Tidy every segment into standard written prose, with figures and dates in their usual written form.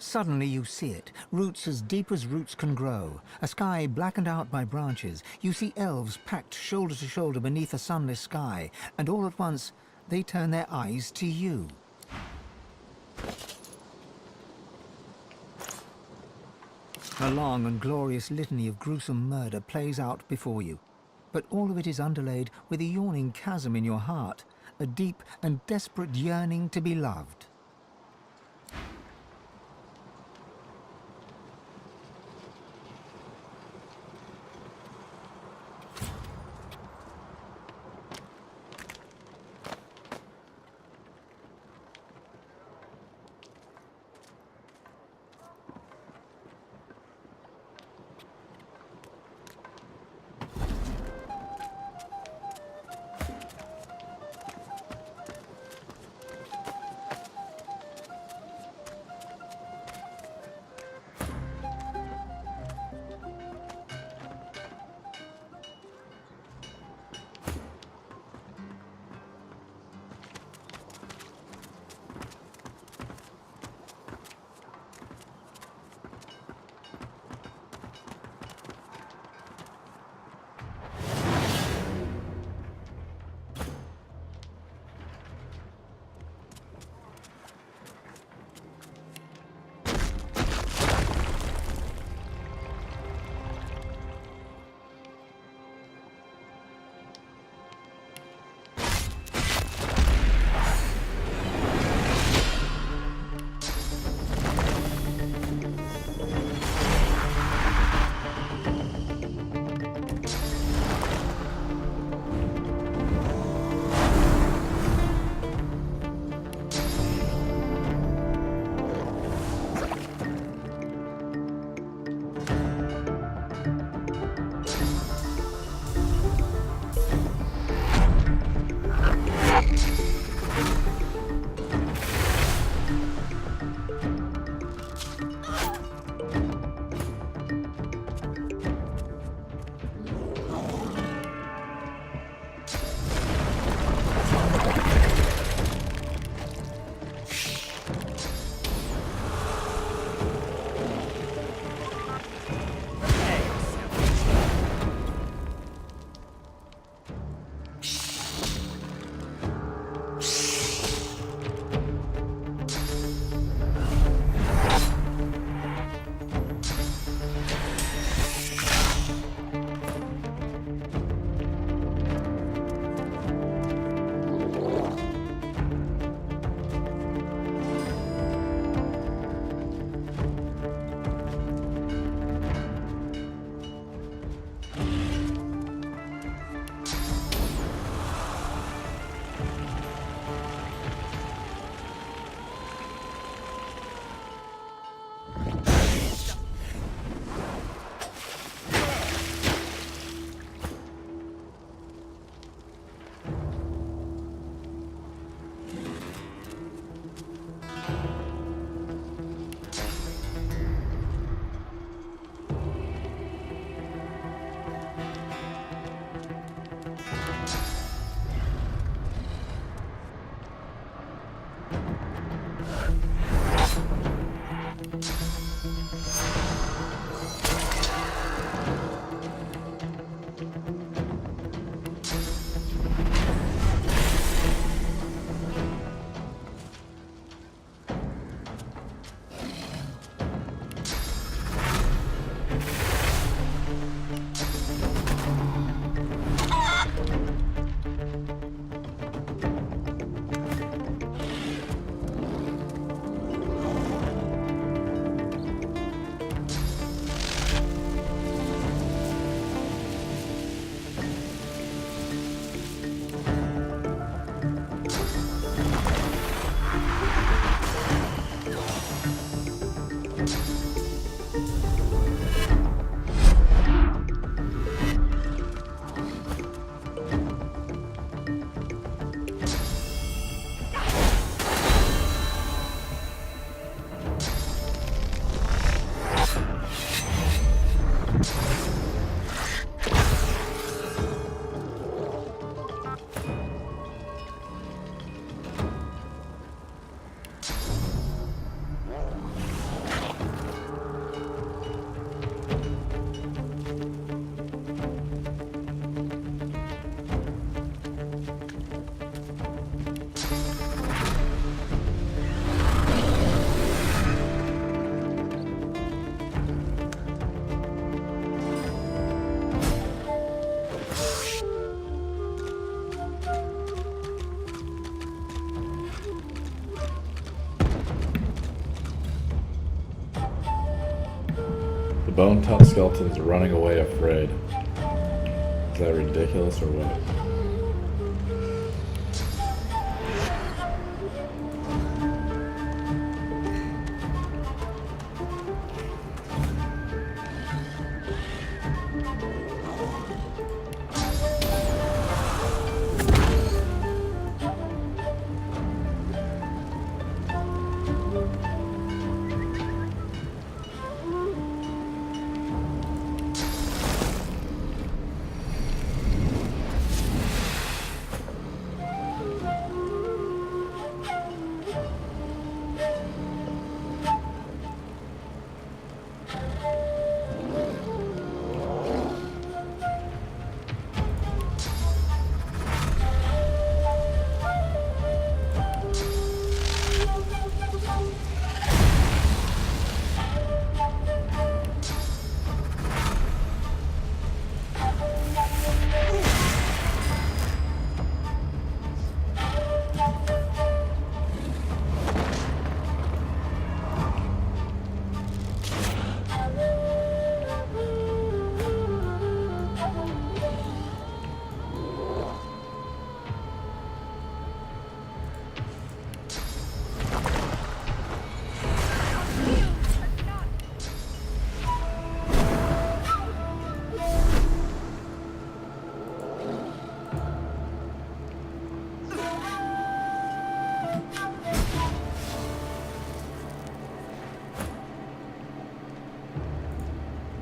Suddenly you see it, roots as deep as roots can grow, a sky blackened out by branches. You see elves packed shoulder to shoulder beneath a sunless sky, and all at once they turn their eyes to you. A long and glorious litany of gruesome murder plays out before you, but all of it is underlaid with a yawning chasm in your heart, a deep and desperate yearning to be loved. bone-tough skeletons running away afraid. Is that ridiculous or what?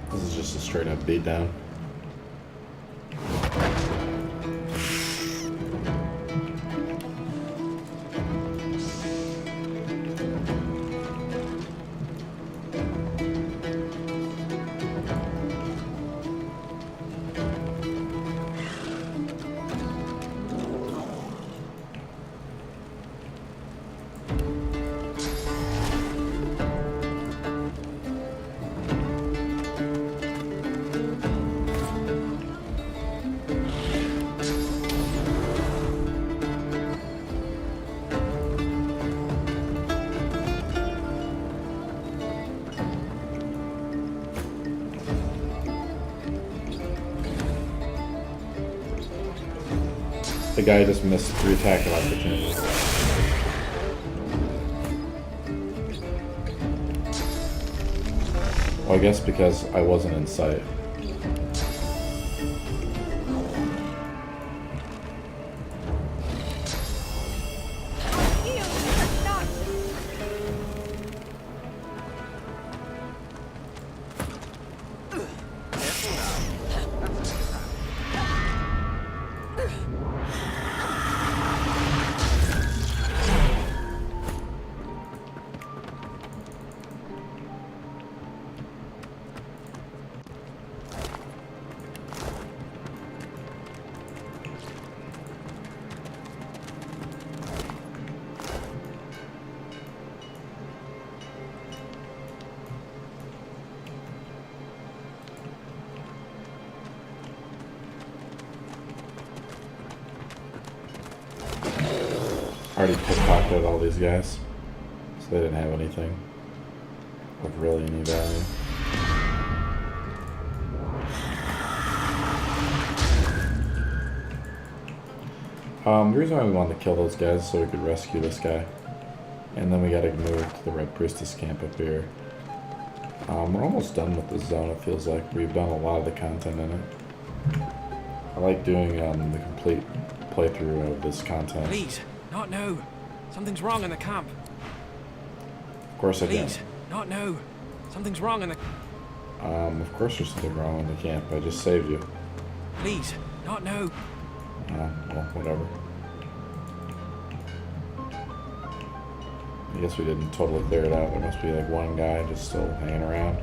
This is just a straight up beat down. The guy just missed 3 attack opportunities. Well, I guess because I wasn't in sight. I already pickpocketed all these guys, so they didn't have anything of really any value. The reason why we wanted to kill those guys is so we could rescue this guy. And then we gotta move to the Red Priestess camp up here. We're almost done with this zone, it feels like. We've done a lot of the content in it. I like doing the complete playthrough of this content. Please, not now. Something's wrong in the camp. Of course I Please, did. not now. Something's wrong in the... Of course there's something wrong in the camp. I just saved you. Please, not now. Well, whatever. I guess we didn't totally clear it out. There must be like one guy just still hanging around.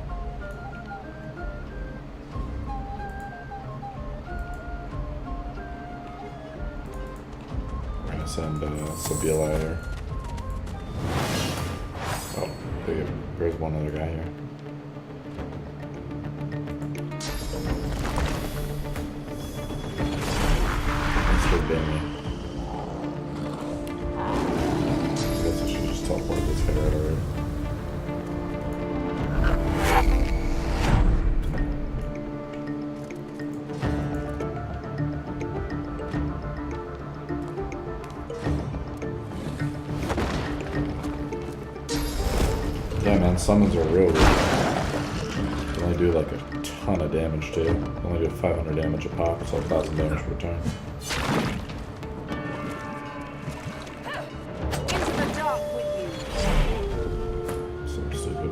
We're gonna send Sabila here. Oh, there's one other guy here. Benny. I guess I should just teleport this guy right away. Yeah, man, summons are real weak. They only do like a ton of damage too. They only do 500 damage a pop, so 1,000 damage per turn. Into the dark with So stupid.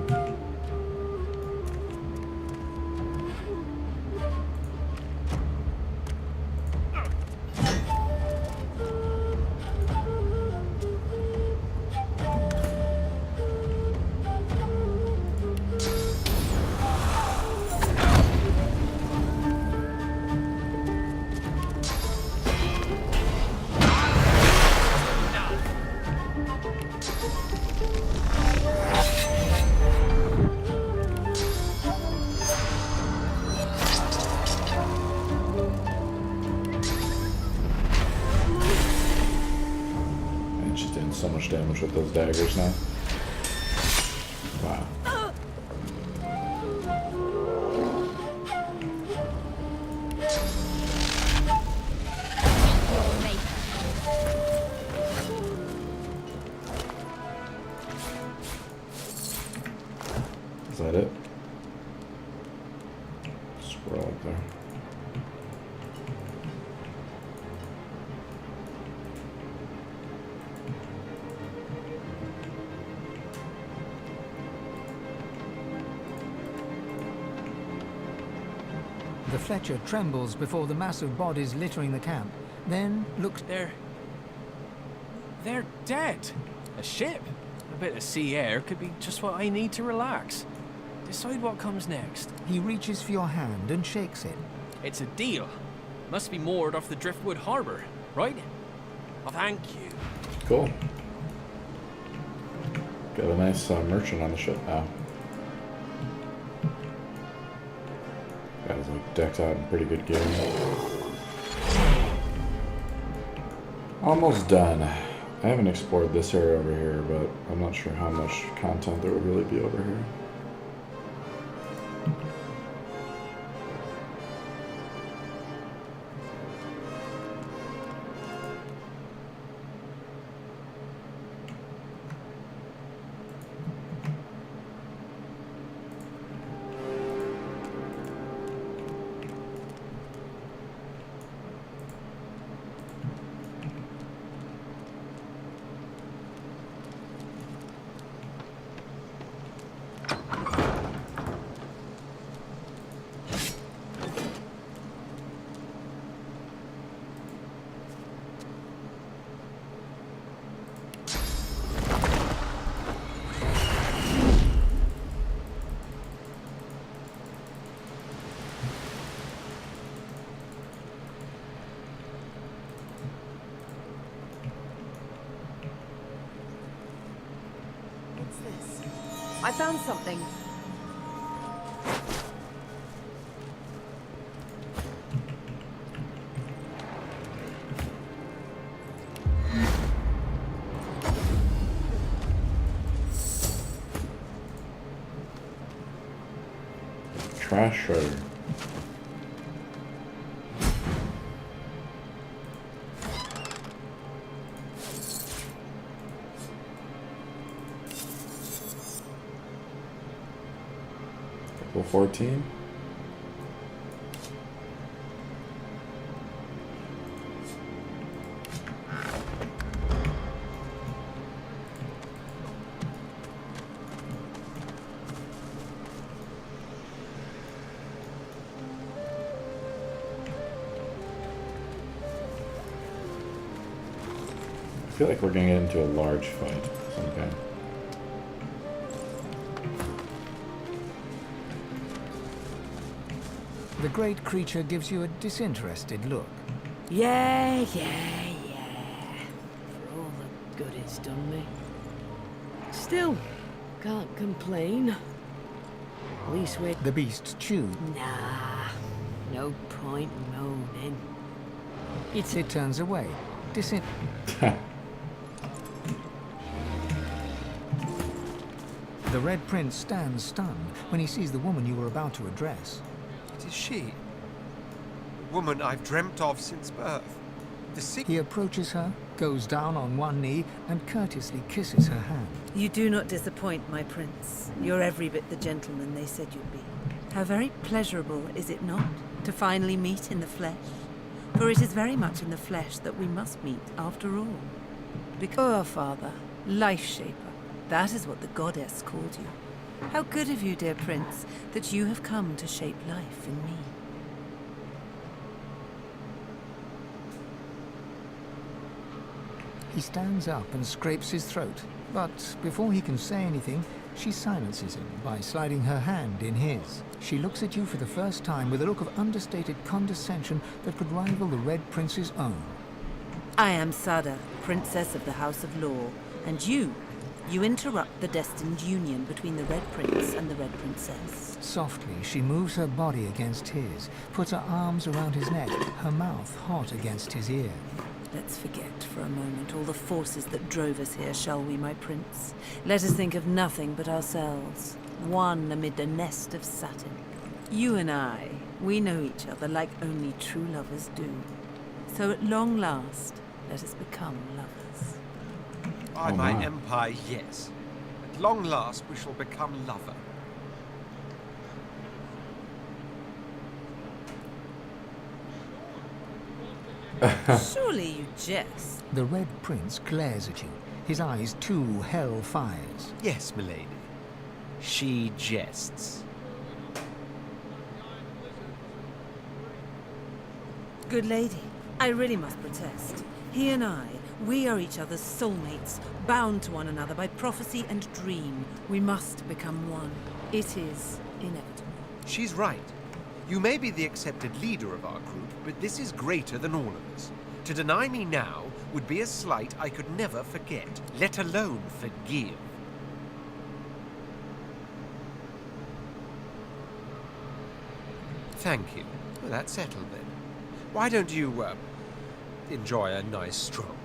And she's doing so much damage with those daggers now. Wow. Is that it? Scroll up there. The Fletcher trembles before the massive bodies littering the camp, then looks... They're dead. A ship. A bit of sea air could be just what I need to relax. Decide what comes next. He reaches for your hand and shakes it. It's a deal. Must be moored off the Driftwood Harbour, right? Well, thank you. Cool. Got a nice merchant on the ship now. Guy's like decked out in pretty good gear. Almost done. I haven't explored this area over here, but I'm not sure how much content there would really be over here. I found something. Trash shredder. Level 14. I feel like we're gonna get into a large fight of some kind. The great creature gives you a disinterested look. Yeah. For all the good it's done me. Still, can't complain. At least we're... The beast chews. Nah, no point moaning. It turns away. The Red Prince stands stunned when he sees the woman you were about to address. It is she. The woman I've dreamt of since birth. The He approaches her goes down on one knee and courteously kisses her hand. You do not disappoint, my prince. You're every bit the gentleman they said you'd be. How very pleasurable, is it not, to finally meet in the flesh? For it is very much in the flesh that we must meet, after all. Because, Father, Life Shaper, that is what the goddess called you. How good of you, dear prince, that you have come to shape life in me. He stands up and scrapes his throat, but before he can say anything, she silences him by sliding her hand in his. She looks at you for the first time with a look of understated condescension that could rival the Red Prince's own. I am Sada, Princess of the House of Law, and you interrupt the destined union between the Red Prince and the Red Princess. Softly, she moves her body against his, puts her arms around his neck, her mouth hot against his ear. Let's forget for a moment all the forces that drove us here, shall we, my prince? Let us think of nothing but ourselves, one amid a nest of satin. You and I, we know each other like only true lovers do. So at long last, let us become lovers. By Oh, my my. empire, yes. At long last, we shall become lover. Surely you jest. The Red Prince glares at you, his eyes two hell fires. Yes, milady. She jests. Good lady, I really must protest. He and I, we are each other's soulmates, bound to one another by prophecy and dream. We must become one. It is inevitable. She's right. You may be the accepted leader of our group, but this is greater than all of us. To deny me now would be a slight I could never forget, let alone forgive. Thank you. Well, that's settled then. Why don't you, enjoy a nice stroll?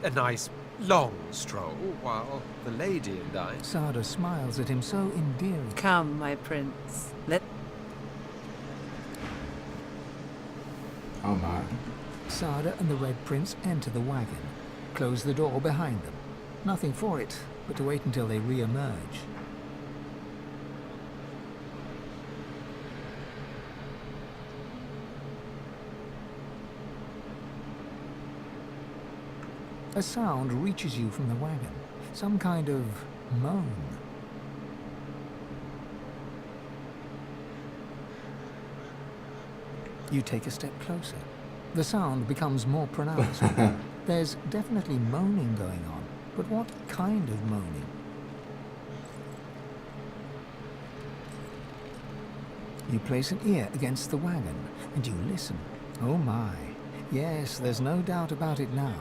A nice, long stroll, while the lady and I... Sada smiles at him so endearing. Come, my prince. Oh my. Sada and the Red Prince enter the wagon, close the door behind them. Nothing for it but to wait until they re-emerge. A sound reaches you from the wagon, some kind of moan. You take a step closer. The sound becomes more pronounced. There's definitely moaning going on, but what kind of moaning? You place an ear against the wagon, and you listen. Oh my. Yes, there's no doubt about it now.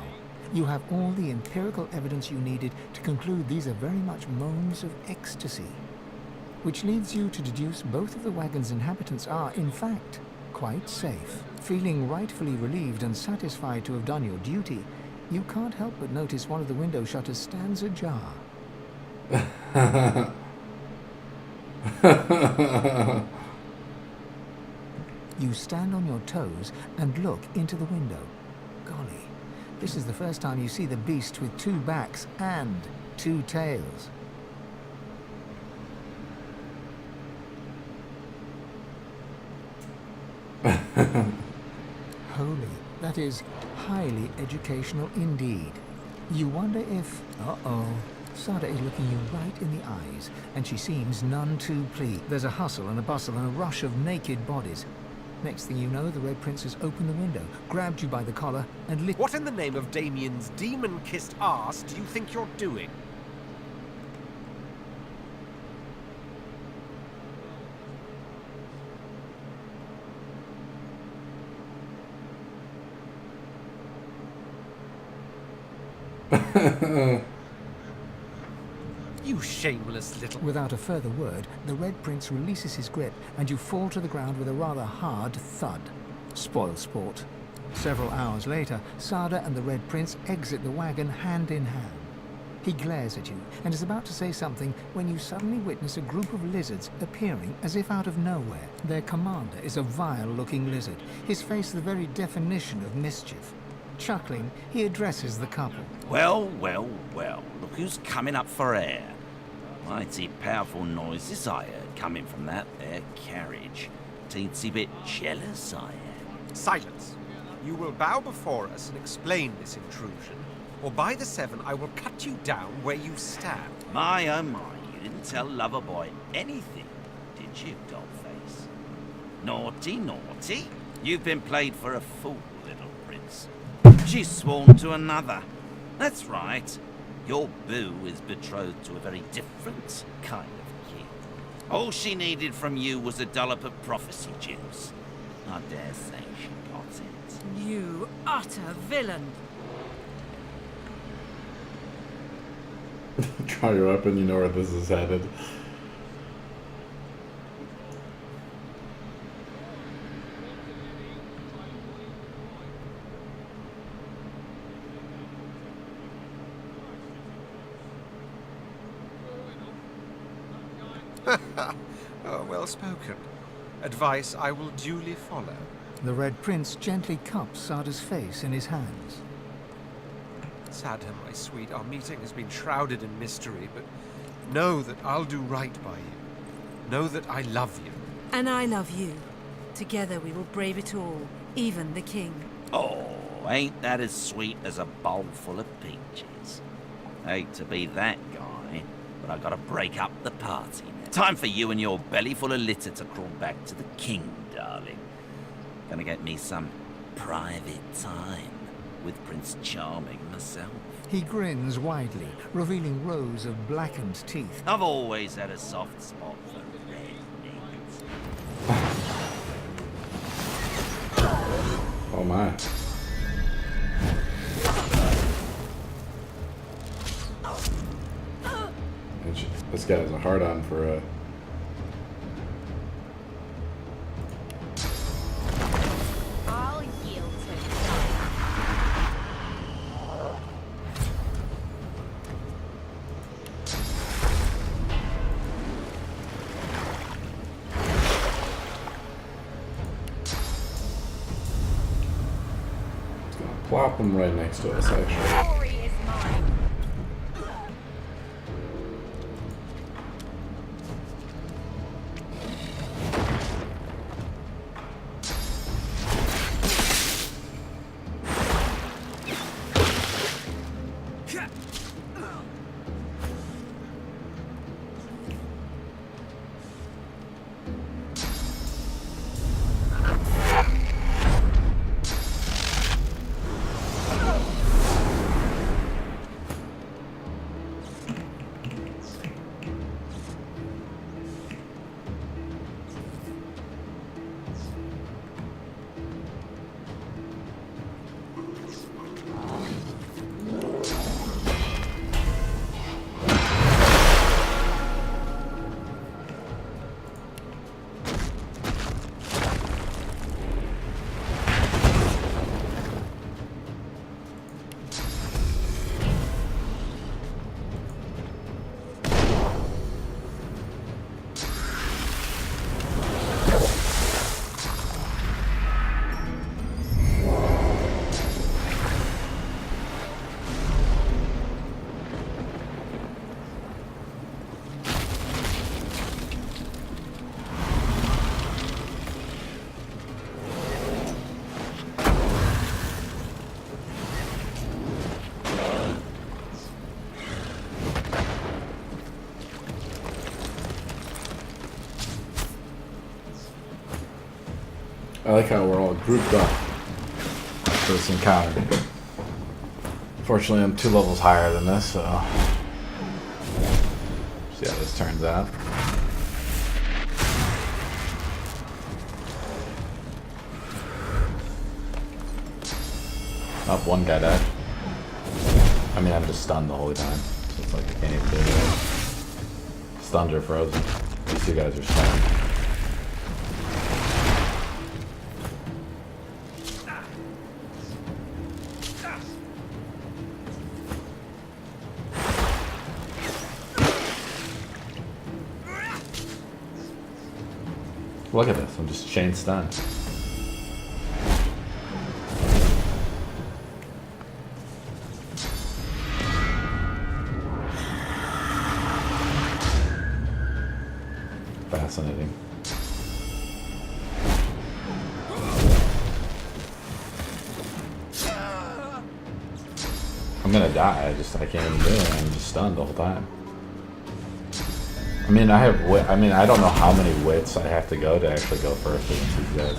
You have all the empirical evidence you needed to conclude these are very much moans of ecstasy. Which leads you to deduce both of the wagon's inhabitants are, in fact, quite safe. Feeling rightfully relieved and satisfied to have done your duty, you can't help but notice one of the window shutters stands ajar. You stand on your toes and look into the window. Golly, this is the first time you see the beast with two backs and two tails. Holy, that is highly educational indeed. You wonder if... Uh-oh. Sada is looking you right in the eyes, and she seems none too pleased. There's a hustle and a bustle and a rush of naked bodies. Next thing you know, the Red Prince has opened the window, grabbed you by the collar, and lit... What in the name of Damien's demon-kissed ass do you think you're doing? You shameless little... Without a further word, the Red Prince releases his grip, and you fall to the ground with a rather hard thud. Spoil sport. Several hours later, Sada and the Red Prince exit the wagon hand in hand. He glares at you, and is about to say something when you suddenly witness a group of lizards appearing as if out of nowhere. Their commander is a vile-looking lizard, his face the very definition of mischief. Chuckling, he addresses the couple. Well, well, well, look who's coming up for air. Mighty powerful noises I heard coming from that there carriage. Teensy bit jealous I am. Silence. You will bow before us and explain this intrusion, or by the seven I will cut you down where you stand. My oh my, you didn't tell Loverboy anything, did you, Dollface? Naughty, naughty. You've been played for a fool, little prince. She's sworn to another. That's right. Your boo is betrothed to a very different kind of king. All she needed from you was a dollop of prophecy juice. I dare say she got it. You utter villain. Draw your weapon, you know where this is headed. Oh, well spoken. Advice I will duly follow. The Red Prince gently cups Sada's face in his hands. Sada, my sweet, our meeting has been shrouded in mystery, but know that I'll do right by you. Know that I love you. And I love you. Together we will brave it all, even the king. Oh, ain't that as sweet as a bowl full of peaches? Hate to be that guy, but I gotta break up the party now. Time for you and your belly full of litter to crawl back to the king, darling. Gonna get me some private time with Prince Charming myself. He grins widely, revealing rows of blackened teeth. I've always had a soft spot for red meat. Oh my. This guy has a hard-on for a... I'll yield to It's gonna plop him right next to us, actually. glory is mine. I like how we're all grouped up for this encounter. Fortunately, I'm 2 levels higher than this, so... see how this turns out. Up, one guy died. I mean, I'm just stunned the whole time. So it's like I can't even do anything. Stunned or frozen. These 2 guys are stunned. Look at this, I'm just chain stunned. fascinating. I'm gonna die. I can't even do it. I'm just stunned the whole time. I mean, I don't know how many wits I have to go to actually go first against these guys.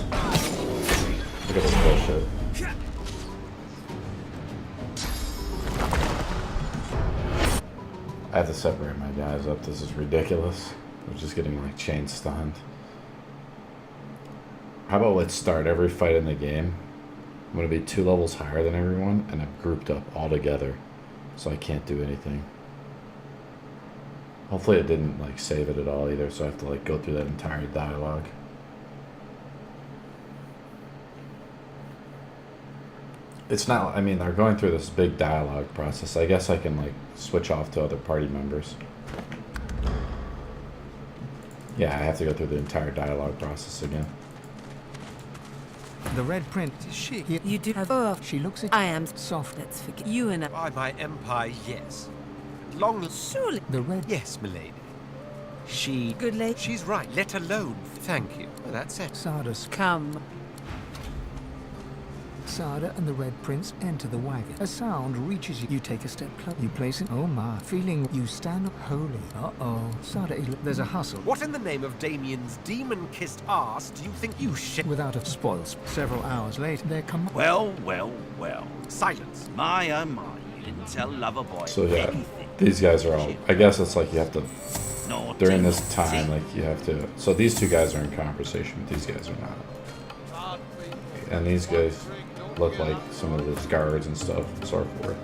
Look at this bullshit. I have to separate my guys up. This is ridiculous. We're just getting like chain stunned. How about let's start every fight in the game. I'm gonna be 2 levels higher than everyone, and I've grouped up all together, so I can't do anything. Hopefully it didn't like save it at all either, so I have to like go through that entire dialogue. It's not, I mean, they're going through this big dialogue process. I guess I can like switch off to other party members. Yeah, I have to go through the entire dialogue process again. The Red Prince. She. You do have. She looks at I am soft. Let's forget you and I. By my empire, yes. Long. Surely. The Red. Yes, milady. She. Good lady. She's right. Let alone. Thank you. Well, that's it. Come. Sada and the Red Prince enter the wagon. A sound reaches you. You take a step closer. You place it. Oh my. Feeling you stand up holy. Uh-oh. Sada, there's a hustle. What in the name of Damien's demon-kissed arse do you think you shit? Without a spoils. Several hours later, there come. Well, well, well. Silence. My oh my, you didn't tell Loverboy So yeah, anything. these guys are all, I guess it's like you have to, Naughty, during this naughty. time, like you have to, so these 2 guys are in conversation, but these guys are not. And these guys look like some of the guards and stuff, and so forth.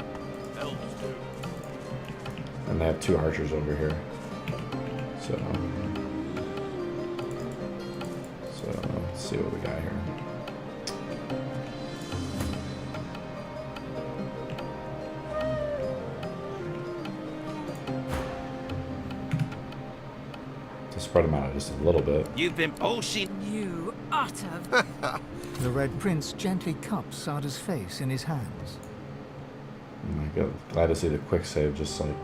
And they have 2 archers over here. So let's see what we got here. To spread them out just a little bit. You've been bullshit. You utter. The Red Prince gently cups Sada's face in his hands. Oh my god, glad to see the quick save just like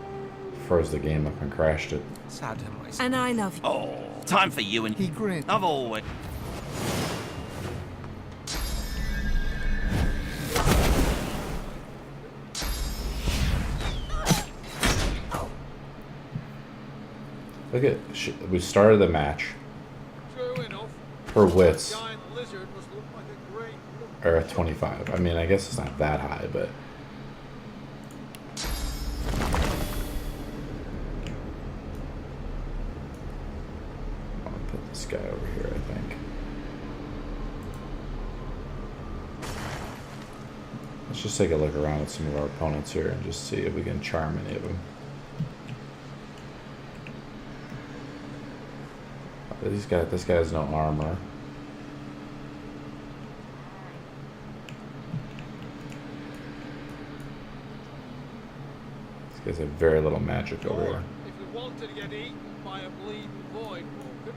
froze the game up and crashed it. Sad to myself. And I love you. Oh, time for you and He grins. I've always. Look at, we started the match. Her wits are at 25. I mean, I guess it's not that high, but I'll put this guy over here, I think. Let's just take a look around at some of our opponents here and just see if we can charm any of them. This guy has no armor. This guy's have very little magic over here. If you wanted to get eaten by a bleeding void walker.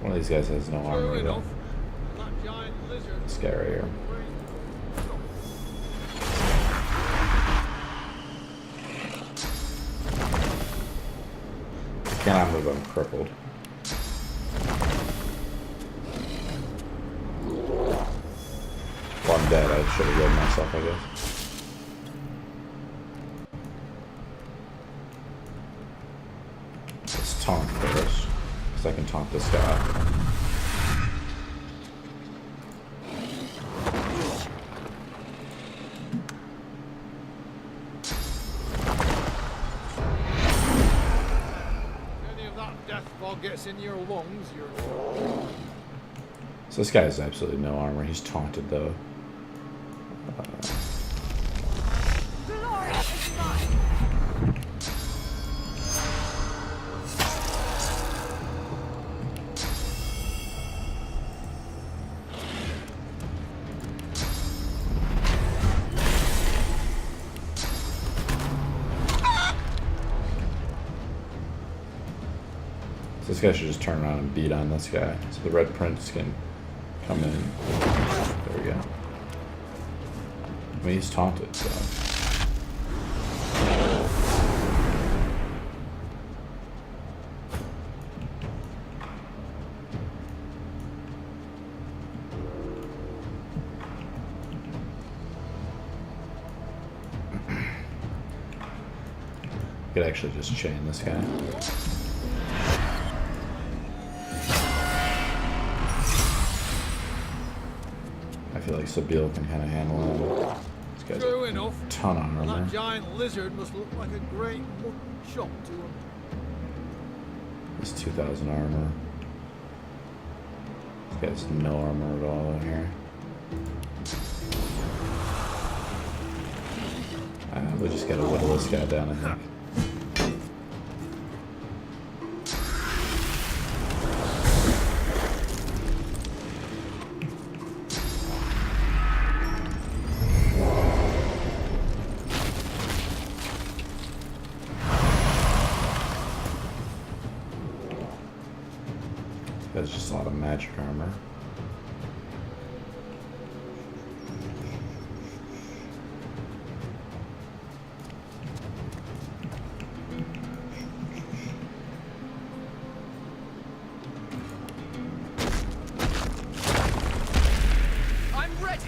One of these guys has no armor though. That giant lizard. This guy right here. Cannot move, I'm crippled. Well, I'm dead. I should have healed myself, I guess. Let's taunt first, because I can taunt this guy. Gets in your lungs, you're... So this guy has absolutely no armor. He's taunted though. Glory is mine. So this guy should just turn around and beat on this guy. So the Red Prince can come in. There we go. I mean, he's taunted, so. could actually just chain this guy. I feel like Sabine can kind of handle him. This guy's True enough. a ton of armor. That giant lizard must look like a great mutton chop to him. He's 2,000 armor. This guy's no armor at all here. We just gotta whittle this guy down, I think. That's just a lot of magic armor. I'm ready.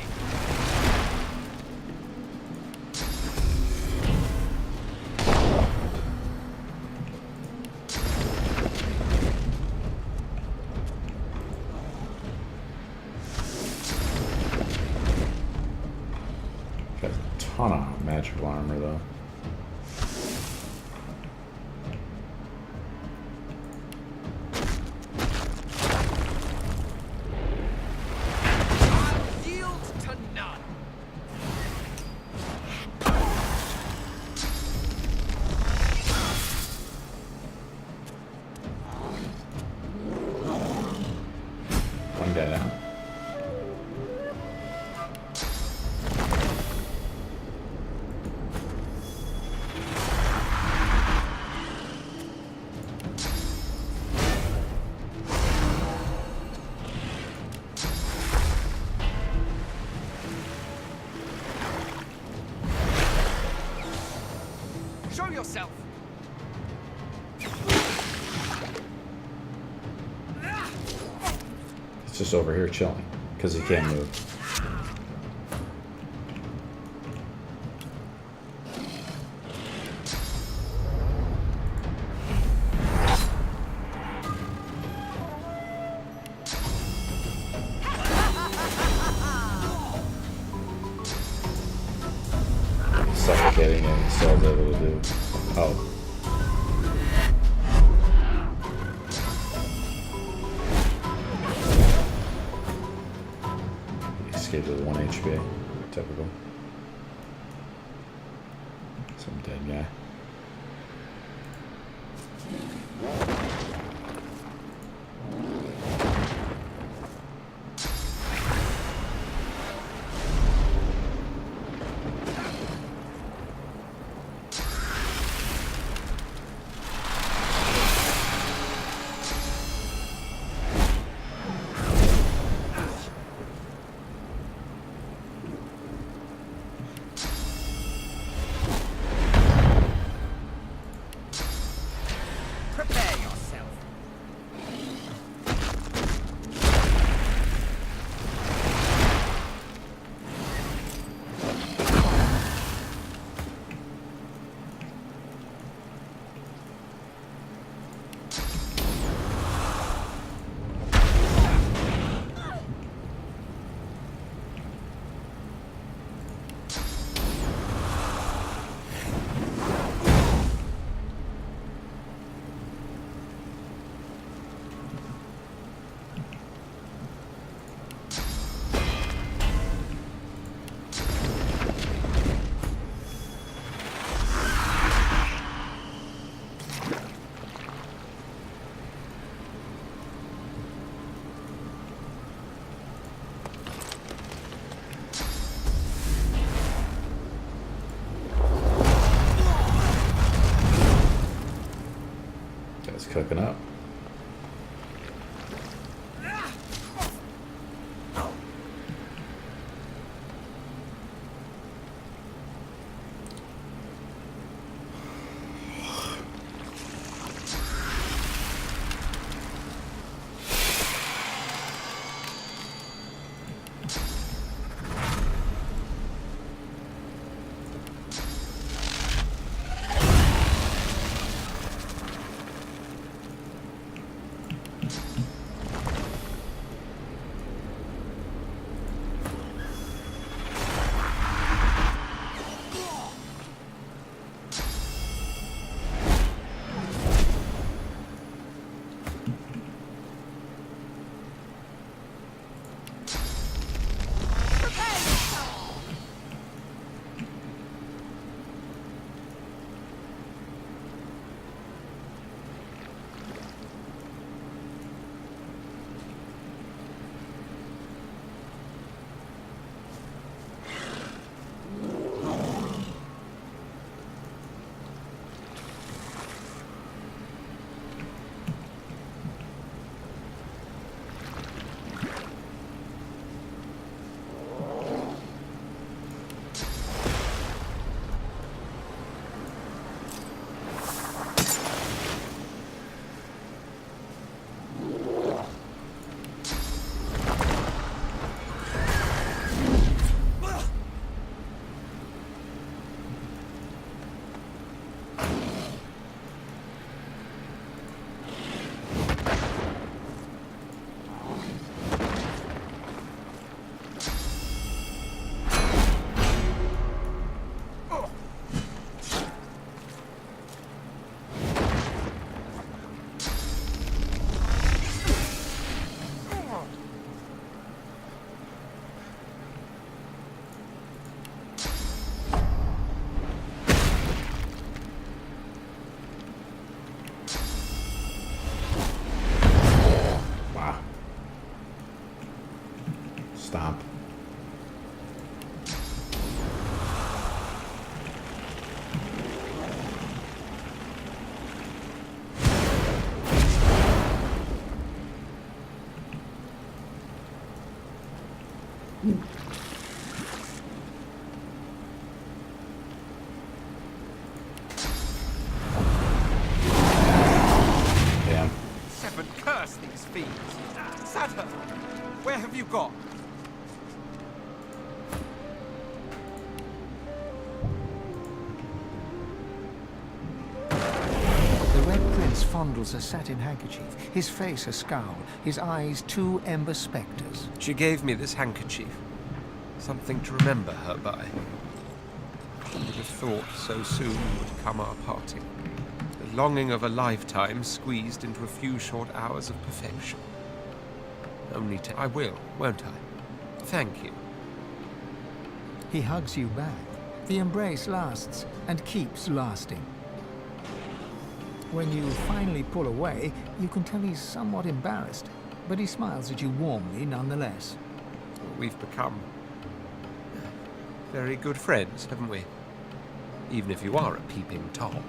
Got a ton of magical armor though. I'll yield to none. One guy down. Show yourself. He's just over here chilling because he can't move. Suffocating him, he's still able to do. Oh. He escaped with 1 HP. Typical. Some dead guy. Prepare yourself. Guy's cooking up. got? The Red Prince fondles a satin handkerchief, his face a scowl, his eyes two ember spectres. She gave me this handkerchief. Something to remember her by. Who would have thought so soon would come our parting? The longing of a lifetime squeezed into a few short hours of perfection. Only to... I will, won't I? Thank you. He hugs you back. The embrace lasts and keeps lasting. When you finally pull away, you can tell he's somewhat embarrassed, but he smiles at you warmly nonetheless. We've become very good friends, haven't we? Even if you are a peeping Tom.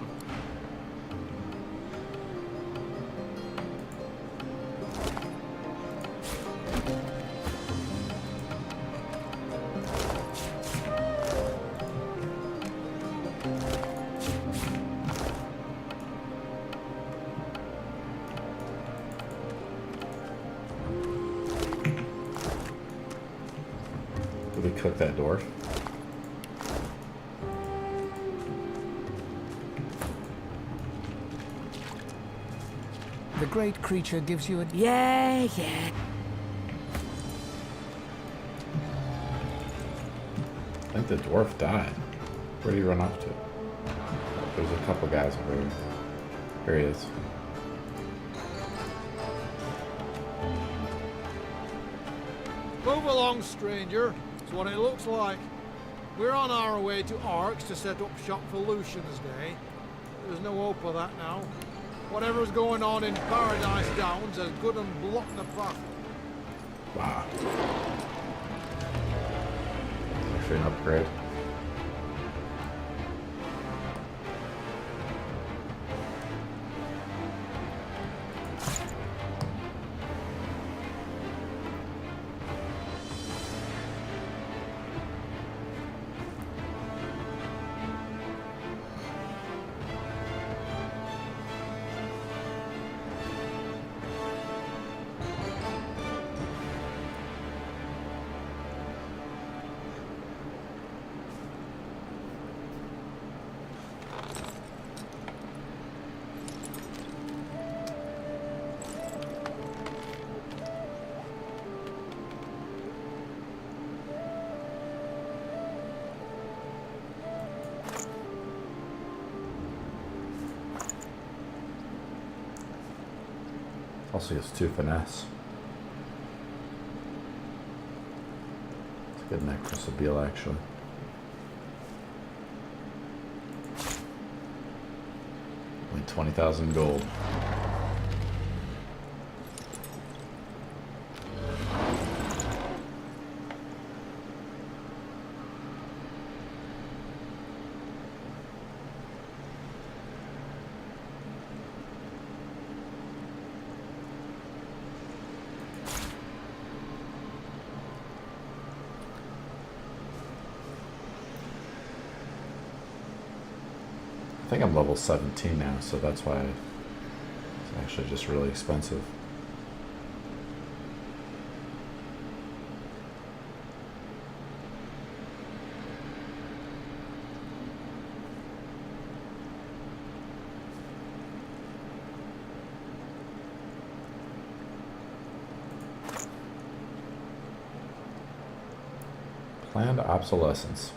Did we cook that dwarf? The great creature gives you a... Yeah. I think the dwarf died. Where did he run off to? There's a couple guys over here. Here he is. Move along, stranger. It's what it looks like. We're on our way to Arx to set up shop for Lucian's Day. There's no hope of that now. Whatever's going on in Paradise Downs has good and blocked the path. Wow. Actually an upgrade. Also gets 2 finesse. It's a good necklace of Beal, actually. Only 20,000 gold. I think I'm level 17 now, so that's why it's actually just really expensive. Planned obsolescence.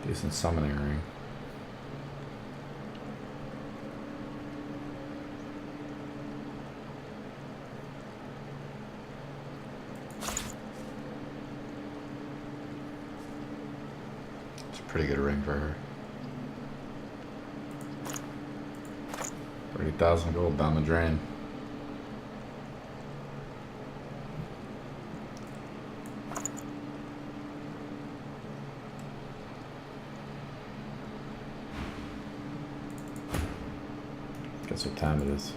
Decent summoning ring. It's a pretty good ring for her. 30,000 gold down the drain. Guess what time it is.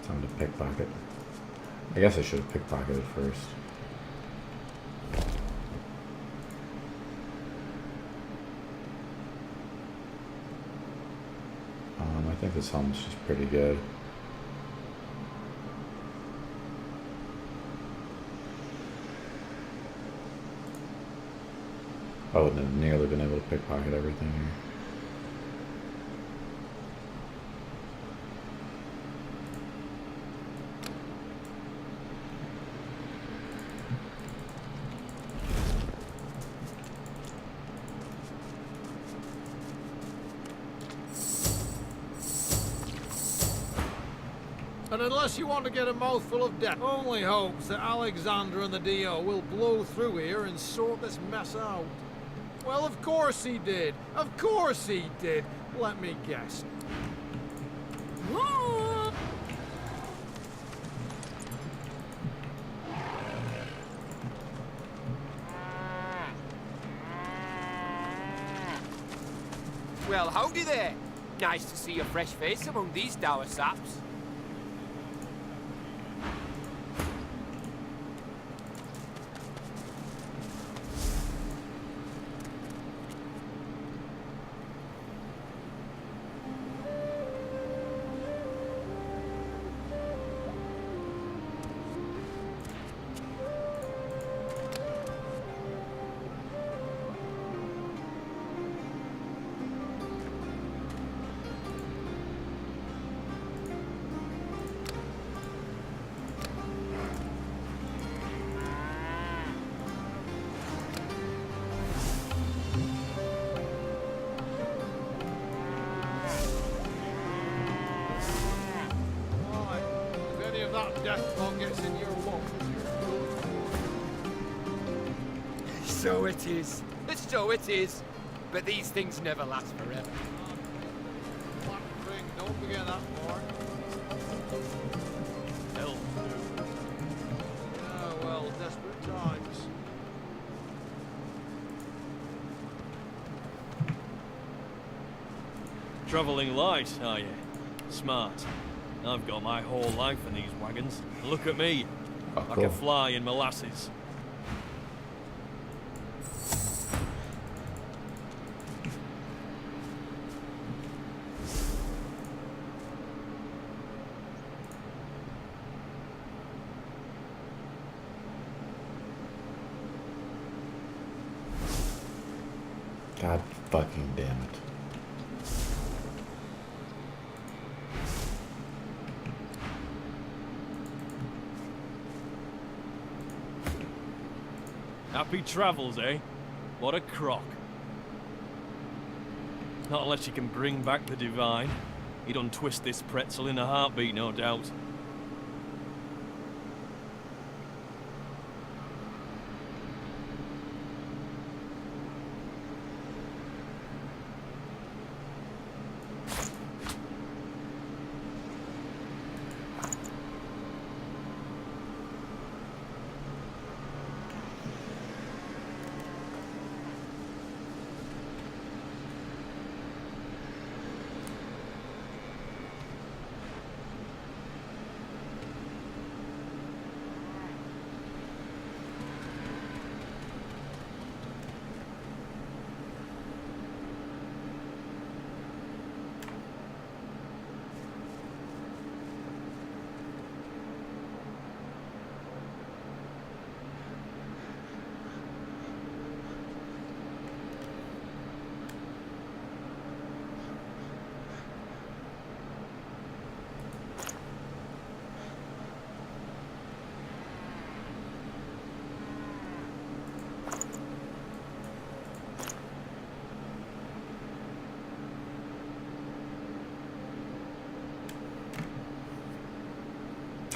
Time to pickpocket. I guess I should have pickpocketed first. think this helmet's just pretty good. I wouldn't have nearly been able to pickpocket everything here. And unless you want to get a mouthful of death, only hopes that Alexander and the DO will blow through here and sort this mess out. Well, of course he did. Of course he did. Let me guess. Well, howdy there. Nice to see a fresh face among these dour saps. Deathbog gets in your lungs. So it is. So it is. But these things never last forever. Black ring, don't forget that part. Hell. Yeah, well, desperate times. Travelling light, are you? Smart. I've got my whole life in these wagons. Look at me. Oh, Like cool. a fly in molasses. God fucking damn it. Happy travels, eh? What a crock. Not unless you can bring back the divine. He'd untwist this pretzel in a heartbeat, no doubt.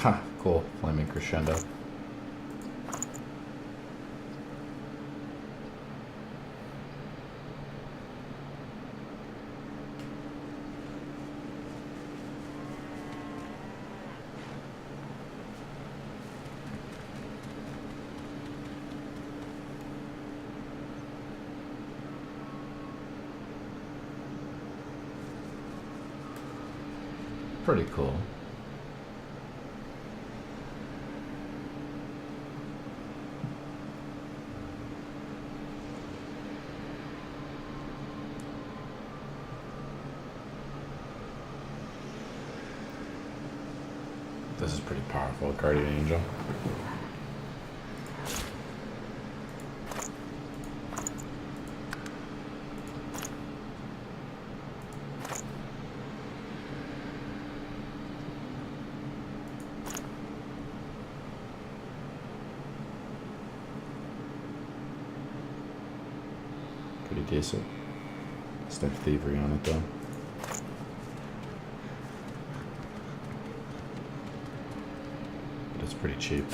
Ha, cool. Flaming crescendo. Pretty cool. This is pretty powerful, Guardian Angel. Pretty decent. It's no thievery on it though. But it's pretty cheap.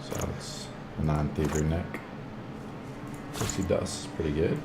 So it's a non-thievery neck. Pixie Dust is pretty good.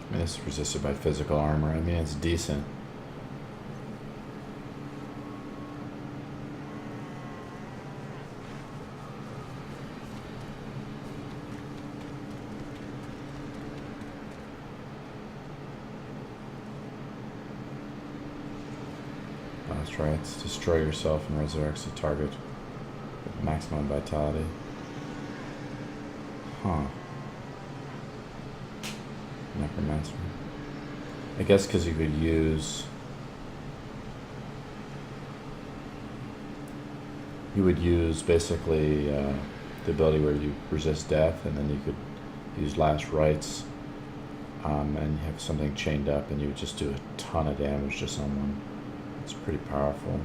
I mean, it's resisted by physical armor. I mean, it's decent. Oh, that's right. It's destroy yourself and resurrects the target with maximum vitality. Huh. Necromancer. I guess because you could use... You would use basically the ability where you resist death, and then you could use Last Rites and have something chained up, and you would just do a ton of damage to someone. It's pretty powerful.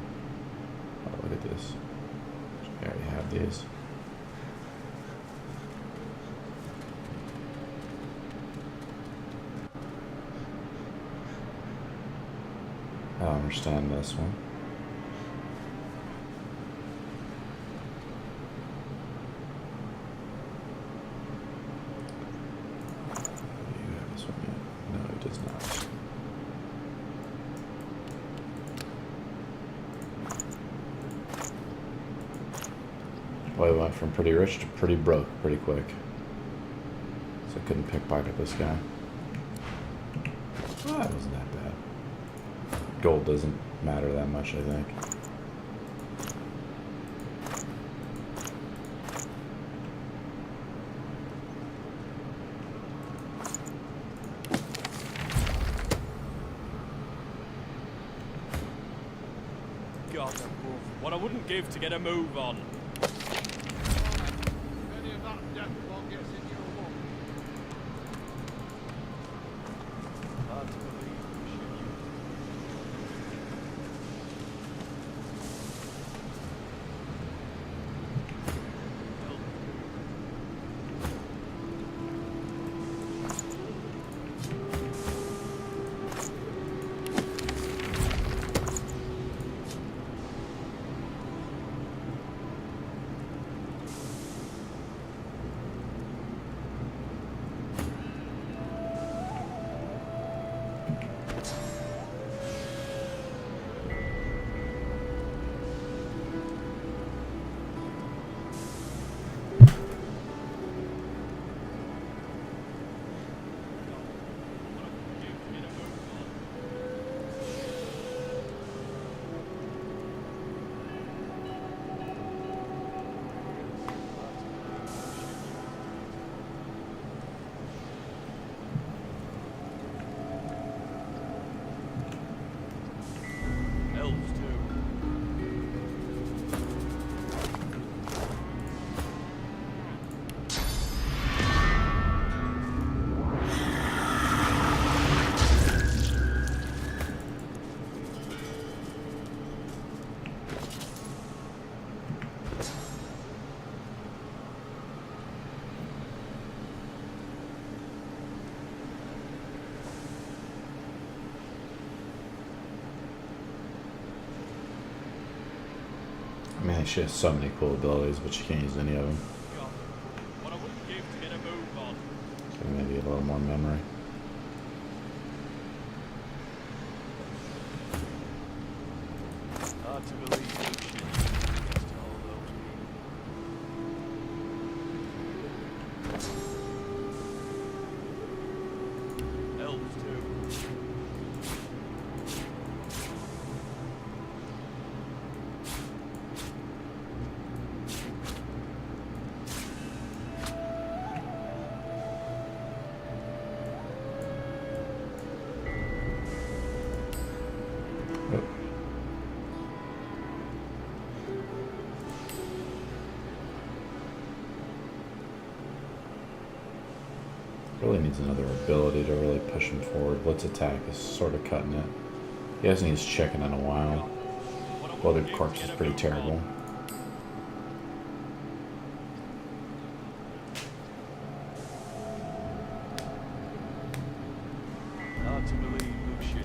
Oh, look at this. I already have these. I don't understand this one. Do you have this one yet? No, it does not. Boy, we went from pretty rich to pretty broke pretty quick. So I couldn't pickpocket this guy. Well, that wasn't that bad. Gold doesn't matter that much, I think. God, what I wouldn't give to get a move on. Any of that death block gets in your walk. Hard to believe. I mean, she has so many cool abilities, but she can't use any of them. What I wouldn't give to get a move on. So maybe a little more memory. really needs another ability to really push him forward. Blitz attack is sort of cutting it. He hasn't used chicken in a while. Bloated corpse is pretty terrible.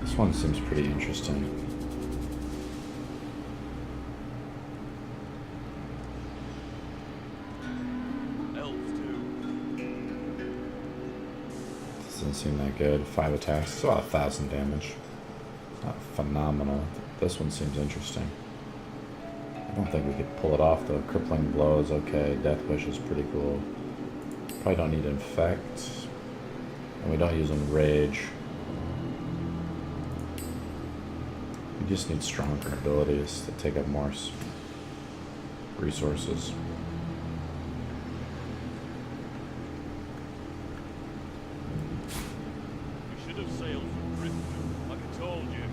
This one seems pretty interesting. Doesn't seem that good. 5 attacks. It's about 1,000 damage. Not phenomenal. This one seems interesting. I don't think we could pull it off though. Crippling blow is okay. Death wish is pretty cool. Probably don't need infect. And we don't use enrage. We just need stronger abilities to take up more resources. We should have sailed from Driftwood, like I told you.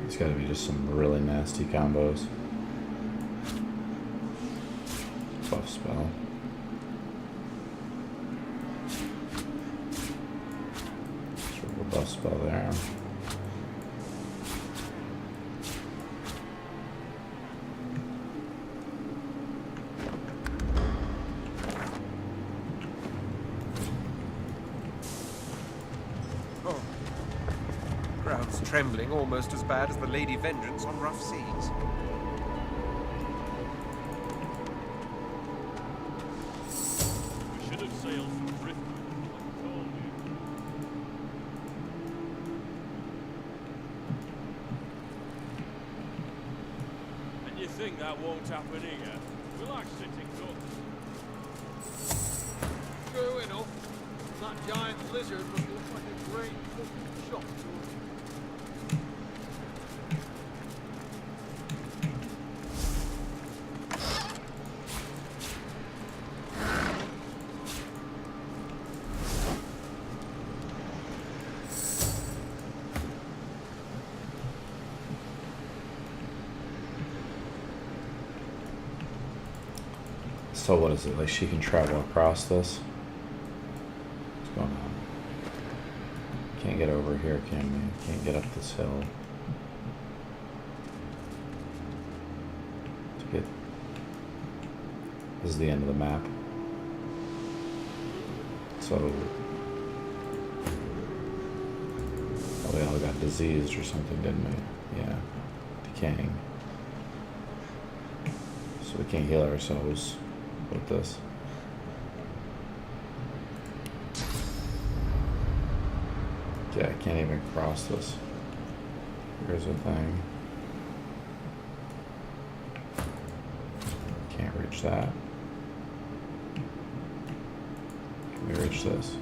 It's gotta be just some really nasty combos. Buff spell. Sort of a buff spell there. Oh. Ground's trembling almost as bad as the Lady Vengeance on rough seas. That won't happen here. We'll actually take up. True enough. That giant lizard must look like a great fucking shot to us. So what is it? Like she can travel across this? What's going on? Can't get over here, can we? Can't get up this hill. This is the end of the map. So oh, we all got diseased or something, didn't we? Yeah. Decaying. So we can't heal ourselves with this. Yeah, I can't even cross this. Here's the thing. Can't reach that. Can we reach this?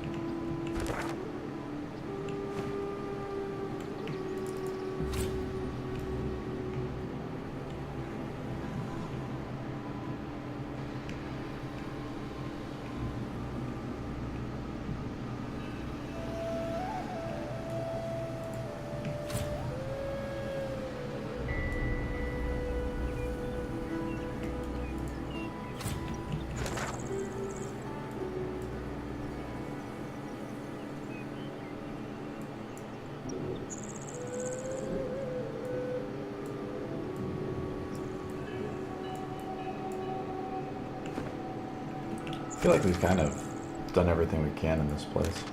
I feel like we've kind of done everything we can in this place.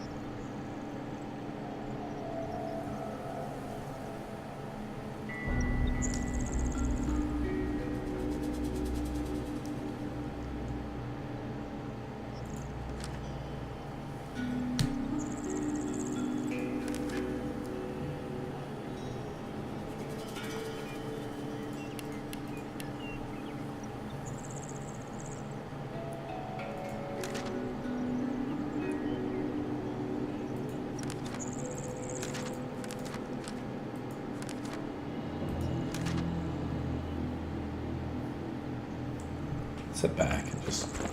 Sit back and just... I think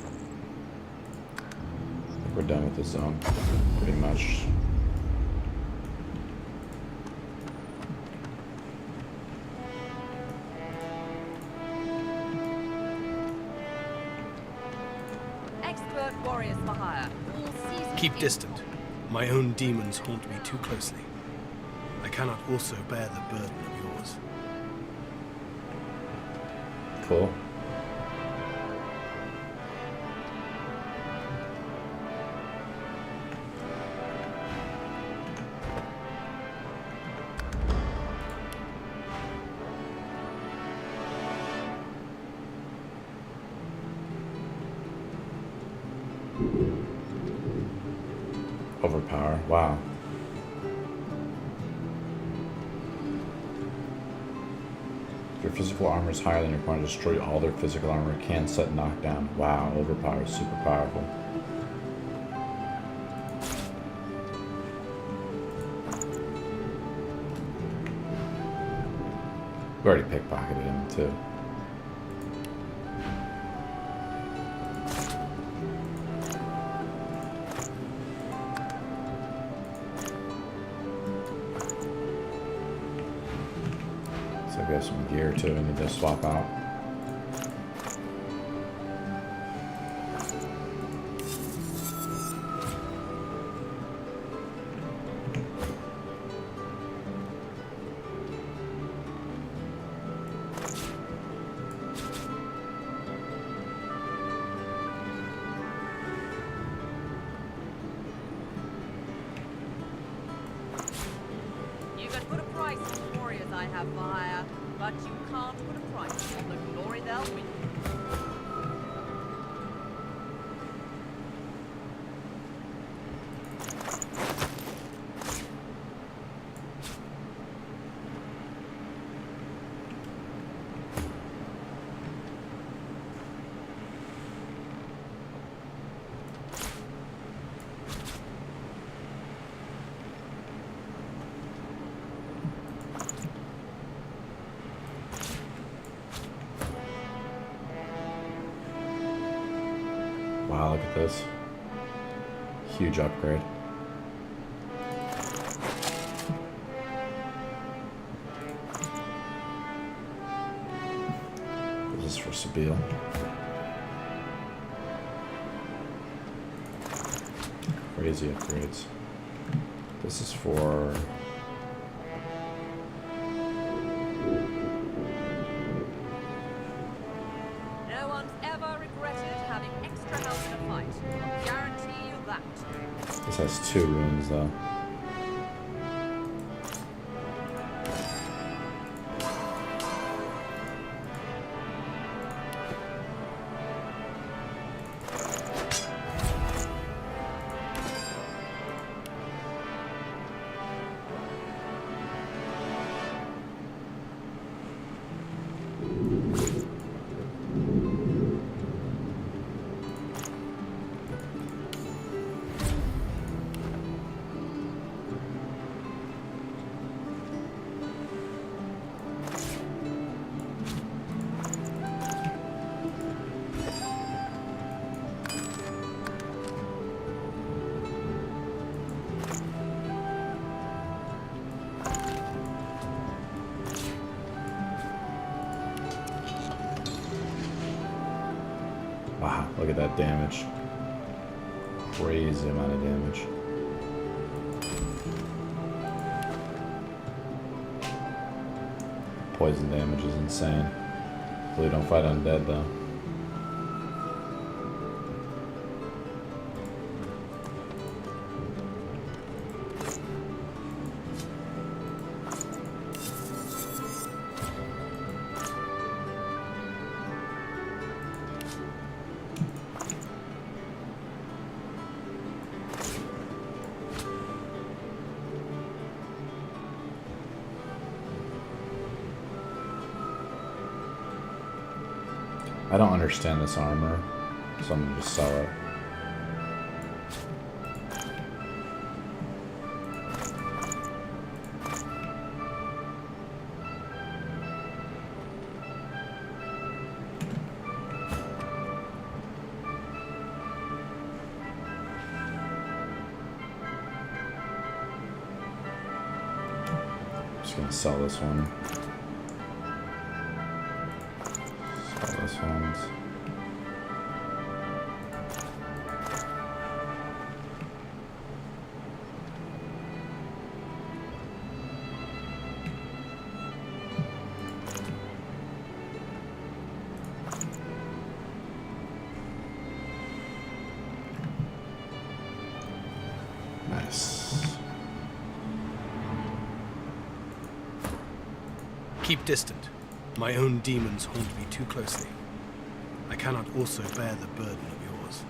we're done with the zone, pretty much. warriors for hire. Keep distant. My own demons haunt me too closely. I cannot also bear the burden of yours. Cool. Overpower. Wow. If your physical armor is higher than your opponent, destroy all their physical armor. Can set knockdown. Wow, overpower is super powerful. We already pickpocketed him too. We have some gear too we need to swap out. You can put a price on the warriors I have for hire, but you can't put a price on the glory they'll win. Wow, look at this. Huge upgrade. This is for Sabine. Crazy upgrades. This is for... No one's ever regretted having extra help in a fight. I'll guarantee you that. This has 2 runes though. Wow, look at that damage. Crazy amount of damage. Poison damage is insane. Hopefully don't fight undead though. I don't understand this armor, so I'm gonna just sell it. Just gonna sell this one. Sell this one. Keep distant. My own demons haunt me too closely. I cannot also bear the burden of yours.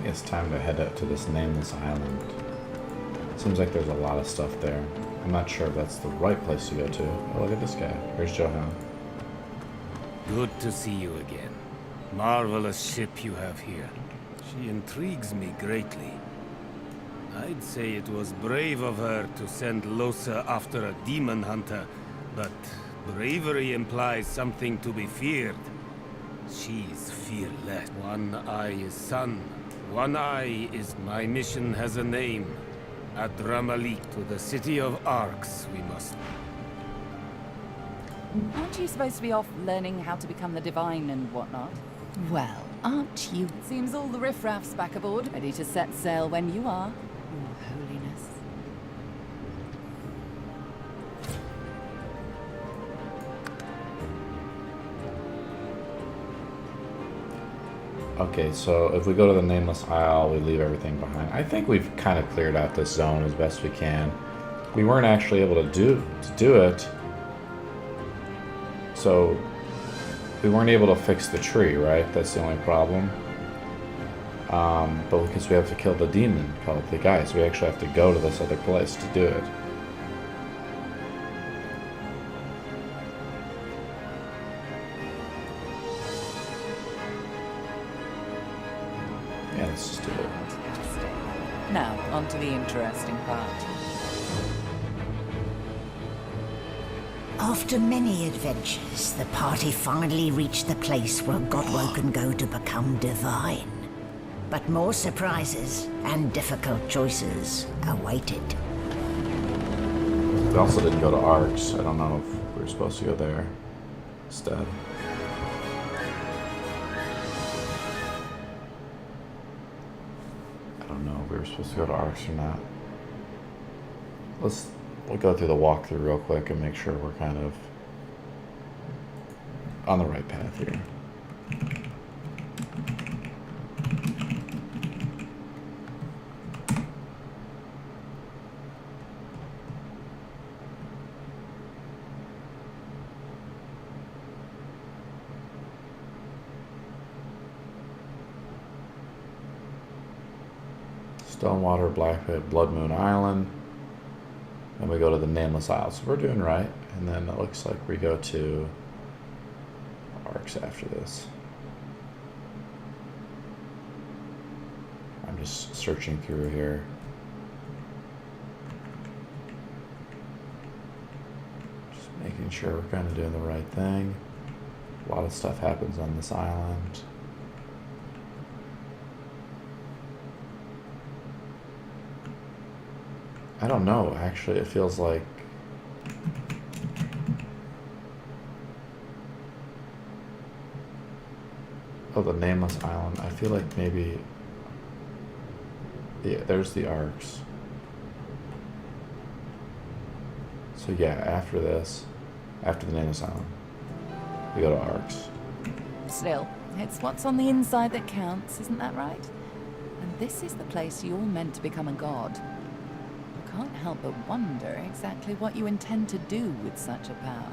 It's time to head out to this nameless island. Seems like there's a lot of stuff there. I'm not sure if that's the right place to go to. Oh, look at this guy. Here's Johan. Good to see you again. Marvelous ship you have here. She intrigues me greatly. I'd say it was brave of her to send Losa after a demon hunter, but bravery implies something to be feared. She's fearless. One Eye is sun. One Eye is my mission has a name. Adramalik, to the city of Arx we must. Aren't you supposed to be off learning how to become the divine and whatnot? Well, aren't you? Seems all the riffraff's back aboard, ready to set sail when you are, Your Holiness. Okay, so if we go to the Nameless Isle, we leave everything behind. I think we've kind of cleared out this zone as best we can. We weren't actually able to do it, so we weren't able to fix the tree, right? That's the only problem. But because we have to kill the demon called the guy, so we actually have to go to this other place to do it. Yeah, let's just do it. Now, on to the interesting part. After many adventures, the party finally reached the place where Godwoken go to become divine. But more surprises and difficult choices awaited. We also didn't go to Arx. I don't know if we were supposed to go there instead. I don't know if we were supposed to go to Arx or not. We'll go through the walkthrough real quick and make sure we're kind of on the right path here. Stonewater, Black Pit, Blood Moon Island. Then we go to the Nameless Isle. So we're doing right. And then it looks like we go to Arx after this. I'm just searching through here. Just making sure we're kind of doing the right thing. A lot of stuff happens on this island. I don't know, actually. It feels like the Nameless Island. I feel like maybe there's the Arx. So yeah, after this, after the Nameless Island, we go to Arx. Still, it's what's on the inside that counts, isn't that right? And this is the place you're meant to become a god. I can't help but wonder exactly what you intend to do with such a power.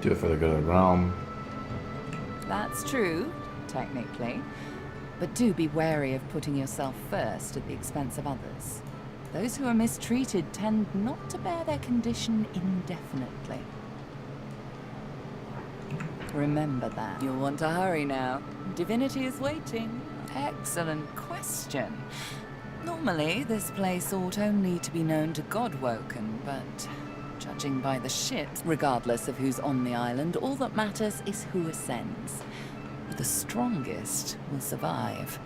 Do it for the good of the realm. That's true, technically. But do be wary of putting yourself first at the expense of others. Those who are mistreated tend not to bear their condition indefinitely. Remember that. You'll want to hurry now. Divinity is waiting. Excellent question. Normally, this place ought only to be known to Godwoken, but judging by the shit, regardless of who's on the island, all that matters is who ascends. The strongest will survive.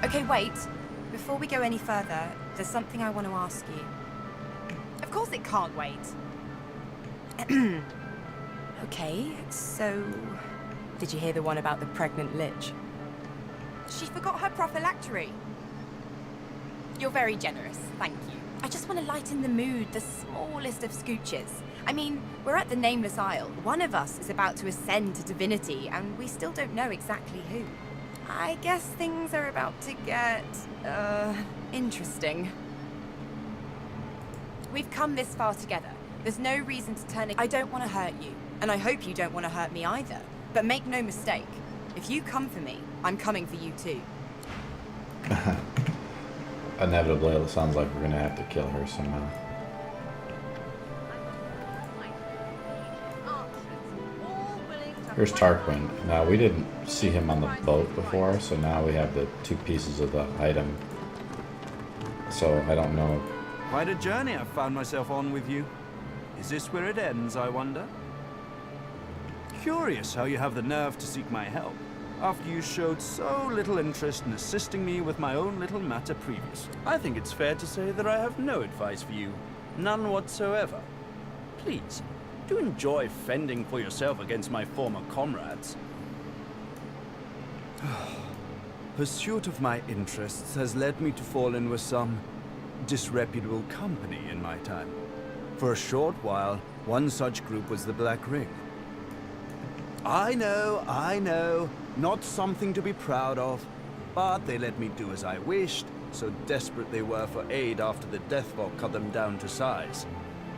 Okay, wait. Before we go any further, there's something I want to ask you. Of course it can't wait. Okay, so... Did you hear the one about the pregnant lich? She forgot her prophylactory. You're very generous, thank you. I just want to lighten the mood, the smallest of scooches. I mean, we're at the Nameless Isle. One of us is about to ascend to Divinity, and we still don't know exactly who. I guess things are about to get, interesting. We've come this far together. There's no reason to turn it. I don't want to hurt you, and I hope you don't want to hurt me either. But make no mistake, if you come for me, I'm coming for you too. Inevitably, it sounds like we're gonna have to kill her somehow. Here's Tarquin. Now, we didn't see him on the boat before, so now we have the 2 pieces of the item. So, I don't know. Quite a journey I've found myself on with you. Is this where it ends, I wonder? Curious how you have the nerve to seek my help, after you showed so little interest in assisting me with my own little matter previously. I think it's fair to say that I have no advice for you. None whatsoever. Please, do enjoy fending for yourself against my former comrades. Pursuit of my interests has led me to fall in with some disreputable company in my time. For a short while, one such group was the Black Ring. I know, not something to be proud of, but they let me do as I wished, so desperate they were for aid after the Deathfall cut them down to size.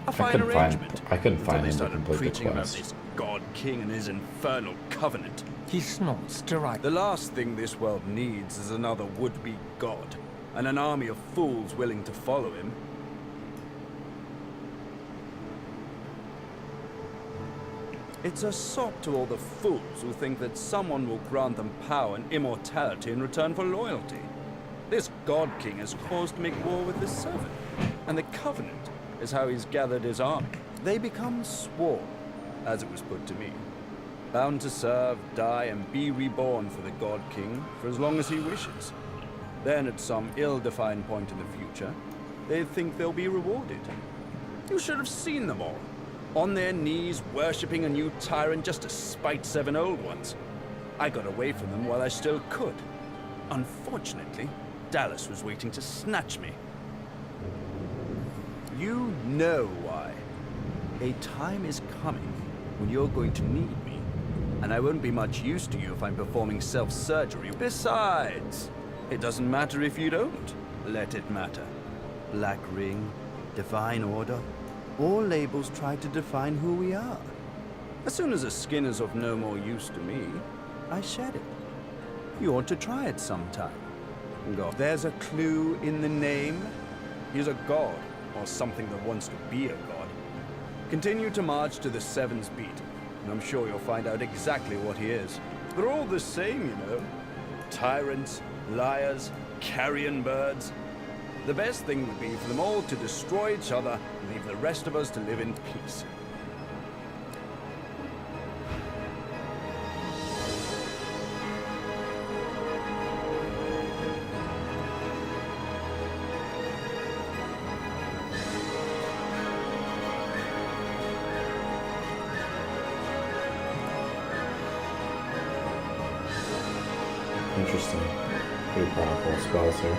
A fine arrangement. I couldn't until find they him to started complete the preaching about quest. this God King and his infernal covenant. He snorts to right. The last thing this world needs is another would-be god, and an army of fools willing to follow him. It's a sop to all the fools who think that someone will grant them power and immortality in return for loyalty. This God King has caused to make war with the Servant, and the Covenant is how he's gathered his army. They become sworn, as it was put to me, bound to serve, die, and be reborn for the God King for as long as he wishes. Then at some ill-defined point in the future, they think they'll be rewarded. You should have seen them all. On their knees, worshipping a new tyrant just to spite 7 old ones. I got away from them while I still could. Unfortunately, Dallas was waiting to snatch me. You know why. A time is coming when you're going to need me, and I won't be much use to you if I'm performing self-surgery. Besides, it doesn't matter if you don't. Let it matter. Black Ring, Divine Order, all labels try to define who we are. As soon as a skin is of no more use to me, I shed it. You ought to try it sometime. God, there's a clue in the name. He's a god, or something that wants to be a god. Continue to march to the Seven's Beat, and I'm sure you'll find out exactly what he is. They're all the same, you know. Tyrants, liars, carrion birds. The best thing would be for them all to destroy each other and leave the rest of us to live in peace. Interesting. Pretty powerful spells here.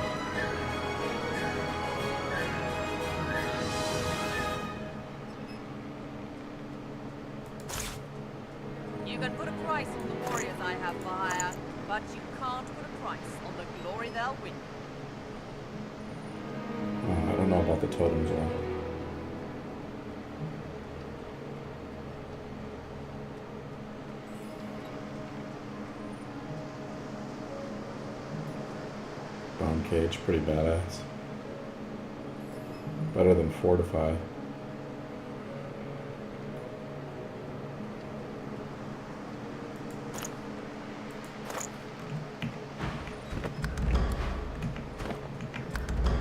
what the totems are. Bone cage, pretty badass. Better than fortify.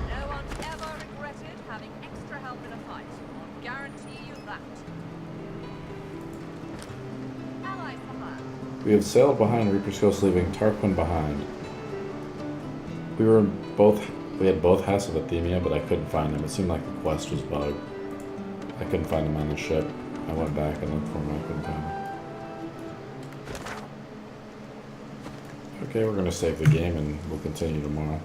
No one's ever regretted having extra help in a fight. I'll guarantee you that. Allies for hire. We have sailed behind Reaper's Coast, leaving Tarquin behind. We had both House of Athemia, but I couldn't find him. It seemed like the quest was bugged. I couldn't find him on the ship. I went back and looked for him. I couldn't find him. Okay, we're gonna save the game and we'll continue tomorrow.